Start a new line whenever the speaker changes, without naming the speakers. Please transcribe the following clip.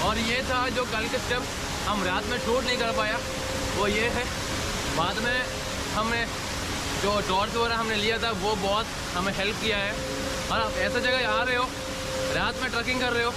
और ये था जो कल के स्टेप हम रात में शूट नहीं कर पाया, वो ये है। बाद में हमने जो टॉर्च वगैरह हमने लिया था वो बहुत हमें हेल्प किया है। और आप ऐसा जगह आ रहे हो, रात में ट्रैकिंग कर रहे हो,